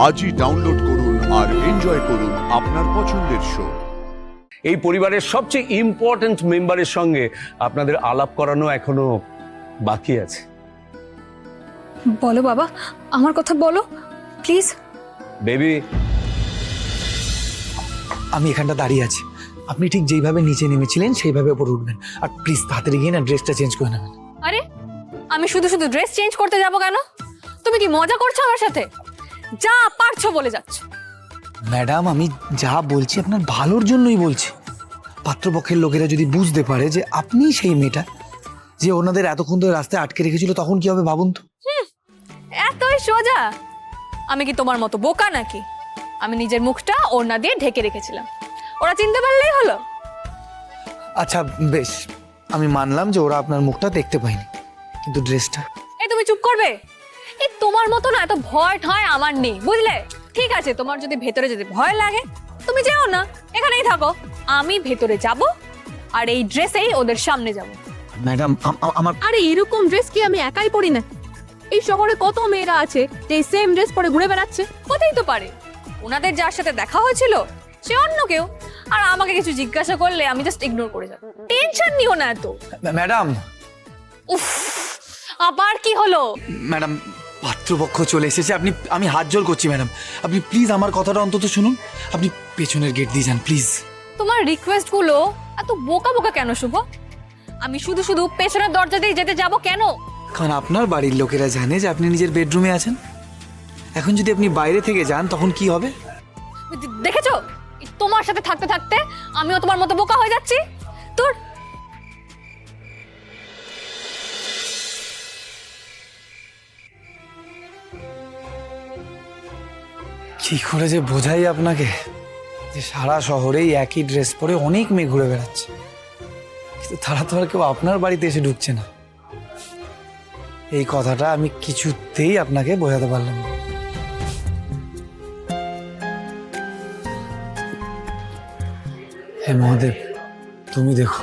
আজই ডাউনলোড করুন আর এনজয় করুন আপনার পছন্দের শো। এই পরিবারের সবচেয়ে ইম্পর্ট্যান্ট মেম্বারের সঙ্গে আপনাদের আলাপ করানো এখনো বাকি আছে। বলো বাবা, আমার কথা বলো প্লিজ। বেবি, আমি এখানটা দাঁড়িয়ে আছি, আপনি ঠিক যেইভাবে নিচে নেমেছিলেন সেইভাবে উপরে উঠবেন। আর প্লিজ তাড়াতাড়ি গিয়ে না ড্রেসটা চেঞ্জ করে নেবেন। আরে আমি শুধু শুধু ড্রেস চেঞ্জ করতে যাব কেন? তুমি কি মজা করছো আমার সাথে? যা পারছো বলে যাচ্ছ। ম্যাডাম, আমি যা বলছি আপনার ভালোর জন্যই বলছি। পাত্রপক্ষের লোকেরা যদি বুঝতে পারে যে আপনি সেই মেয়েটা যে ওনাদের এতক্ষণ ধরে রাস্তায় আটকে রেখেছিল, তখন কি হবে ভাবুন তো। এতই সোজা? আমি কি তোমার মতো বোকা নাকি? আমি নিজের মুখটা ওড়না দিয়ে ঢেকে রেখেছিলাম, ওরা চিনতে পারলেই হলো। আচ্ছা বেশ, আমি মানলাম যে ওরা আপনার মুখটা দেখতে পায়নি, কিন্তু ড্রেসটা। এই তুমি চুপ করবে? এই তোমার মতো না এত ভয় ঠয় আমার নেই, বুঝলে? ঠিক আছে, তোমার যদি ভেতরে যেতে ভয় লাগে তুমি যেও না, এখানেই থাকো। আমি ভেতরে যাব আর এই ড্রেসেই ওদের সামনে যাব। ম্যাডাম আমার আরে এরকম ড্রেস কি আমি একাই পরি না? এই শহরে কত মেয়েরা আছে যে সেম ড্রেস পরে ঘুরে বেড়াচ্ছে। হতেই তো পারে ওনাদের যার সাথে দেখা হয়েছিল সে অন্য কেউ, আর আমাকে কিছু জিজ্ঞাসা করলে আমি জাস্ট ইগনোর করে যাব। টেনশন নিও না এত। ম্যাডাম উফ, আবার কি হলো? ম্যাডাম পাত্রপক্ষ চলে এসেছে, আমি হাত জোর করছি ম্যাডাম, আপনি প্লিজ আমার কথাটা অন্তত শুনুন। আপনি পেছনের গেট দিয়ে যান প্লিজ। তোমার রিকোয়েস্ট গুলো এত বোকা বোকা কেন শুভ? আমি শুধু শুধু পেছনের দরজা দিয়ে যেতে যাব কেন? কারণ আপনার বাড়ির লোকেরা জানে যে আপনি নিজের বেডরুমে আছেন। এখন যদি আপনি বাইরে থেকে যান তখন কি হবে? দেখেছো, এই তোমার সাথে থাকতে থাকতে আমিও তোমার মতো বোকা হয়ে যাচ্ছি। তোর কি করে যে বোঝাই আপনাকে যে সারা শহরেই একই ড্রেস পরে অনেক মেয়ে ঘুরে বেড়াচ্ছে, কিন্তু তারা তো আর কেউ আপনার বাড়িতে এসে ঢুকছে না। এই কথাটা আমি কিছুতেই আপনাকে বোঝাতে পারলাম না। হে মহাদেব, তুমি দেখো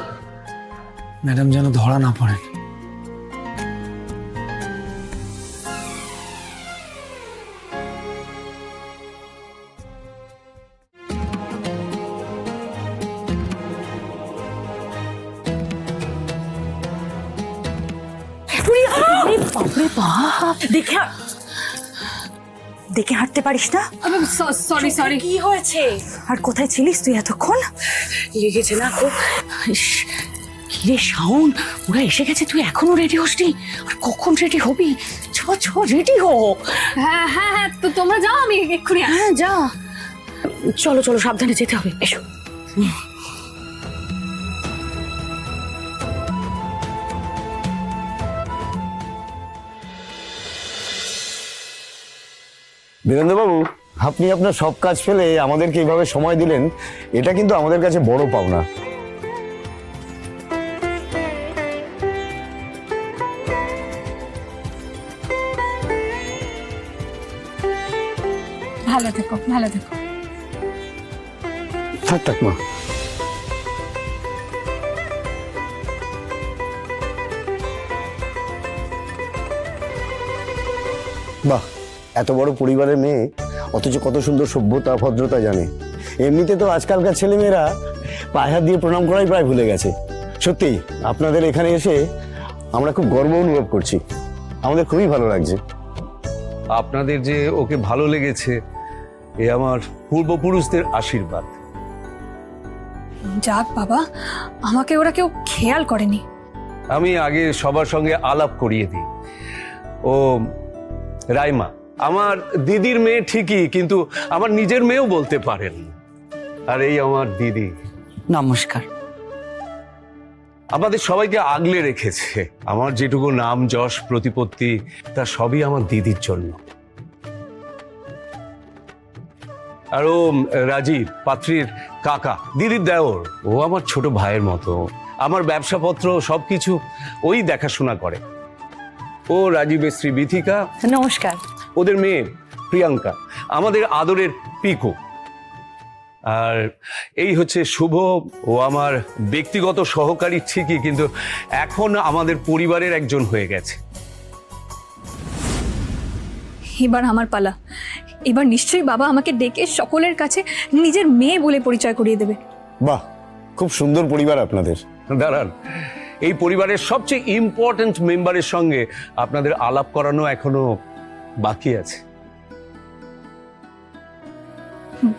ম্যাডাম যেন ধরা না পড়েন। বাপরে বাপ, দেখে হাঁটতে পারিস না? Sorry sorry. কি হয়েছে? আর কোথায় ছিলিস তুই এতক্ষণ? লেগেছে না খুব? কিরে শাওন, ওরা এসে গেছে, তুই এখনো রেডি হসনি? আর কখন রেডি হবি? ছ ছ রেডি হো। হ্যাঁ হ্যাঁ হ্যাঁ, তো তোমরা যাও, আমি এক্ষুনি আসছি। হ্যাঁ যা, চলো চলো, সাবধানে যেতে হবে, এসো। বীরেন্দ্রবাবু, আপনি আপনার সব কাজ ফেলে আমাদেরকে এইভাবে সময় দিলেন, এটা কিন্তু আমাদের কাছে বড় পাওনা। ভালো থেকো, ভালো থেকো। থাক থাক মা। বাহ, এত বড় পরিবারের মেয়ে, অথচ কত সুন্দর সভ্যতা ভদ্রতা জানে। এমনিতে তো আজকালকার ছেলেমেয়েরা পায়ে হাত দিয়ে প্রণাম করাই প্রায় ভুলে গেছে। সত্যি আপনাদের এখানে এসে আমরা খুব গর্ব অনুভব করছি, আমাদের খুবই ভালো লাগছে। আপনাদের যে ওকে ভালো লেগেছে এ আমার পূর্বপুরুষদের আশীর্বাদ। যাক বাবা, আমাকে ওরা কেউ খেয়াল করেনি। আমি আগে সবার সঙ্গে আলাপ করিয়ে দিই। ও রাইমা আমার দিদির মেয়ে ঠিকই, কিন্তু আমার নিজের মেয়েও বলতে পারেন। আর এই আমার দিদি। নমস্কার। আমাদের সবাইকে আগলে রেখেছে। আমার যেটুকু নাম যশ প্রতিপত্তি তা সবই আমার দিদির জন্য। আর ও রাজীব, পাত্রীর কাকা, দিদির দেওর, ও আমার ছোট ভাইয়ের মতো। আমার ব্যবসাপত্র সবকিছু ওই দেখাশোনা করে। ও রাজীবের স্ত্রী বিথিকা, নমস্কার। ওদের মেয়ে প্রিয়াঙ্কা, আমাদের আদরের পিকো। আর এই হচ্ছে শুভ, ও আমার ব্যক্তিগত সহকারী ঠিকই, কিন্তু এখন আমাদের পরিবারের একজন হয়ে গেছে। এবার আমার পালা। এবার নিশ্চয়ই বাবা আমাকে ডেকে সকলের কাছে নিজের মেয়ে বলে পরিচয় করিয়ে দেবে। বাহ, খুব সুন্দর পরিবার আপনাদের। দাঁড়ান, এই পরিবারের সবচেয়ে ইম্পর্ট্যান্ট মেম্বারের সঙ্গে আপনাদের আলাপ করানো এখনো বাকি আছে।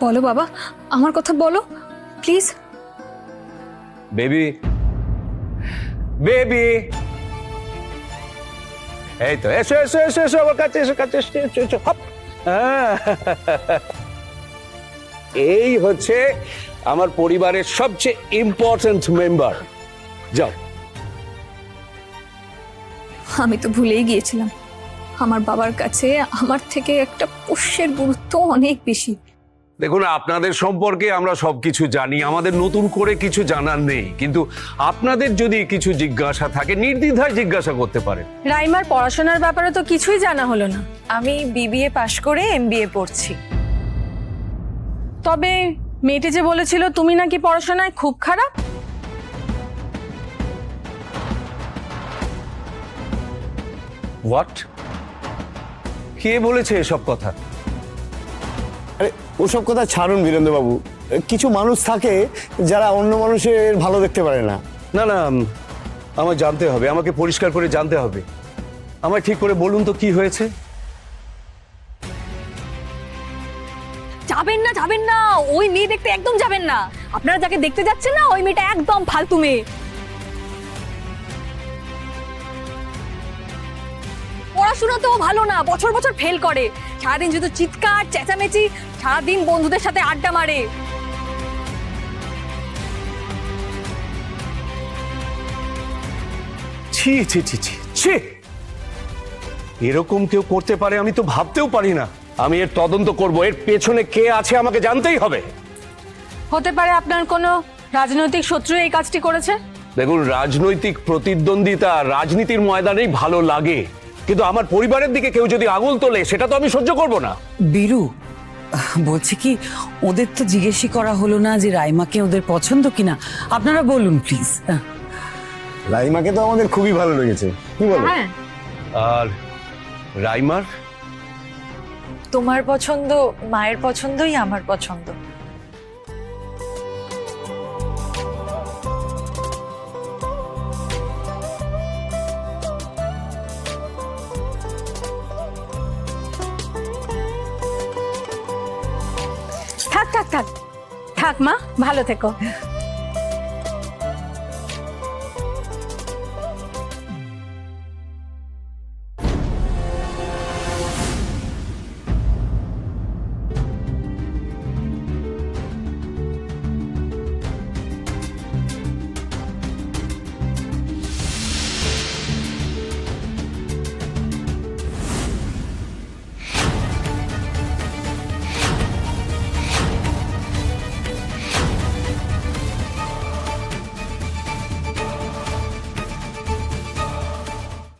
বলো বাবা, আমার কথা বলো প্লিজ। বেবি, বেবি, এই তো, এসো এসো এসো এসো আমার কাছে, এসো কাছে, এসো এসো এসো, হপ। এই হচ্ছে আমার পরিবারের সবচেয়ে ইম্পর্ট্যান্ট মেম্বার। যাও। আমি তো ভুলেই গিয়েছিলাম, আমার বাবার কাছে আমার থেকে একটা পোষ্যের গুরুত্ব অনেক বেশি। দেখুন, আপনাদের সম্পর্কে আমরা সবকিছু জানি, আমাদের নতুন করে কিছু জানার নেই, কিন্তু আপনাদের যদি কিছু জিজ্ঞাসা থাকে নির্দ্বিধায় জিজ্ঞাসা করতে পারেন। রাইমার পড়াশোনার ব্যাপারে তো কিছুই জানা হলো না। আমি বিবিএ পাশ করে এমবিএ পড়ছি। তবে মেয়েটি যে বলেছিল তুমি নাকি পড়াশোনায় খুব খারাপ। হোয়াট? কে বলেছে এসব কথা? আরে ওসব কথা ছাড়ুন বীরেন্দ্রবাবু। কিছু মানুষ থাকে যারা অন্য মানুষের ভালো দেখতে পারে না। না না, আমার জানতে হবে, আমাকে পরিষ্কার করে জানতে হবে। আমায় ঠিক করে বলুন তো কি হয়েছে। যাবেন না, যাবেন না, ওই মেয়ে দেখতে একদম যাবেন না। আপনারা যাকে দেখতে যাচ্ছেন না, ওই মেয়েটা একদম ফালতু মেয়ে। পড়াশোনাতেও ভালো না, বছর বছর ফেল করে, সারাদিন শুধু চিৎকার চেঁচামেচি, সারাদিন বন্ধুদের সাথে আড্ডা মারে। ছি ছি ছি ছি ছি, এরকম কেউ করতে পারে আমি তো ভাবতেও পারি না। আমি এর তদন্ত করব, এর পেছনে কে আছে আমাকে জানতেই হবে। হতে পারে আপনার কোনো রাজনৈতিক শত্রু এই কাজটি করেছে। দেখুন, রাজনৈতিক প্রতিদ্বন্দ্বিতা রাজনীতির ময়দানেই ভালো লাগে, কিন্তু আমার পরিবারের দিকে কেউ যদি আঙুল তোলে সেটা তো আমি সহ্য করব না। বীরু, বলছি কি, ওদের তো জিজ্ঞেসই করা হলো না যে রাইমাকে ওদের পছন্দ কিনা। আপনারা বলুন প্লিজ। রাইমাকে তো আমাদের খুবই ভালো লেগেছে, কি বলো? আর রাইমার? তোমার পছন্দ মায়ের পছন্দই আমার পছন্দ। থাক থাক থাক থাক মা, ভালো থেকো।